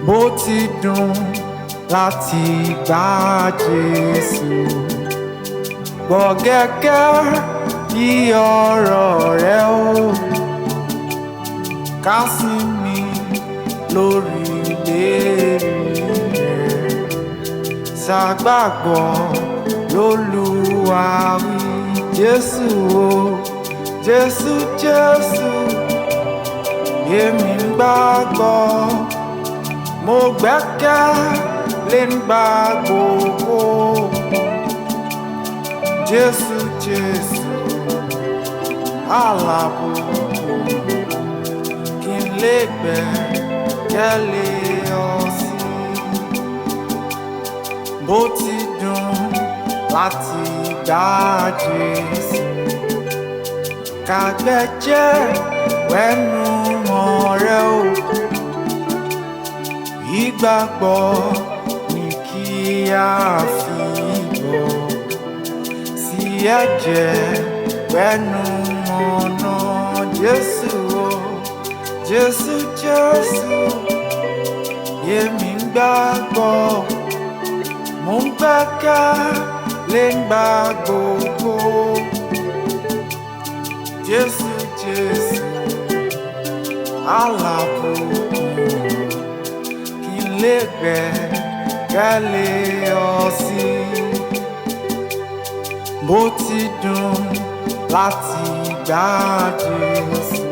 bó ti dùn láti gba Jésù. Gbọ́ gẹ́gẹ́ bí ọ̀rọ̀ rẹ̀ o, ká sinmi lórí ìlérí rẹ̀. Ṣàgbàgbọ́ l'Olúwa wí. Jésù o, Jésù Jésù, èmi ń gbàgbọ́, mo gbẹ́kẹ̀lé nígbà gbogbo. Jésù Jésù, alábùkún, kí n lè gbẹ́kẹ̀lé ọ sí. Bó ti dùn láti gba Jésù, ká gbẹ́jẹ́ wẹ̀nù ọ̀rẹ́ o. Ìgbàgbọ́ ni kí a fi bọ̀ sí ẹ̀jẹ̀ wẹ̀nù ọ̀nà. Jésù o, Jésù Jésù, èmi ń gbàgbọ́, mo ń gbẹ́kẹ̀lé nígbà gbogbo. Jésù Jésù, alábùkún, kí n lè gbẹ́kẹ̀lé ọ sí. Bó ti dùn láti gba Jésù,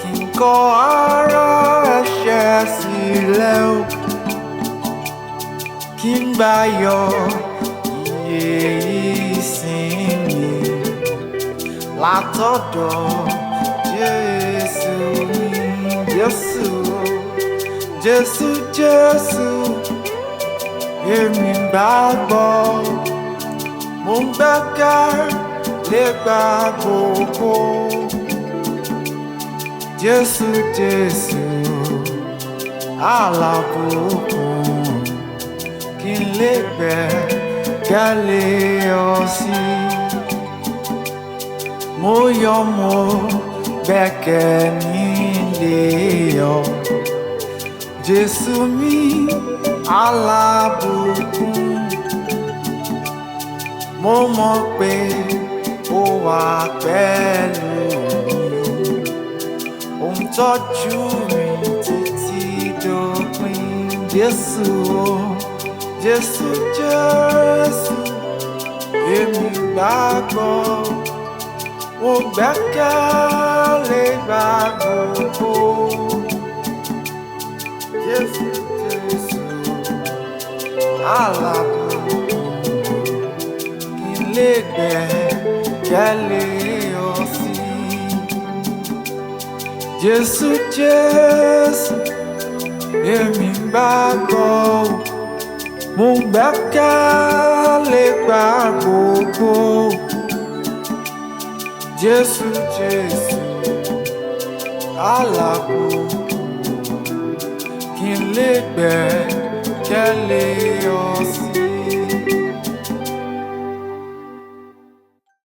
kí n kọ̀ ara ẹ̀ṣẹ̀ sílẹ̀ o, kí n gbà yọ iye ìsinmi látọ̀dọ̀ Jésù mi. Jésù o, Jésù Jésù, èmi ń gbàgbọ́, mo ń gbẹ́kẹ̀lé gbà gbogbo. Jésù Jésù, alábùkún, kí n lè gbẹ́kẹ̀lé ọ sí. Mo yọ̀, mo gbẹ́kẹ̀lé ọ. Jésù mi, alábùkún, mo mọ̀ pé ó wà pẹ̀lú mi, ó ń tọ́jú mi títí dópin. Jésù o, Jésù Jésù, èmi gbàgbọ́, mo gbẹ́kẹ̀lé gbà gbogbo. Jésù Jésù, alábùkún, kí n lè gbẹ́kẹ̀lé ọ sí. Jésù Jésù, èmi ń gbàgbọ́, mo gbẹ́kẹ̀lé gbà gbogbo. Jésù Jésù, alábùkún, kí n lè gbẹ́kẹ̀lé ọ sí.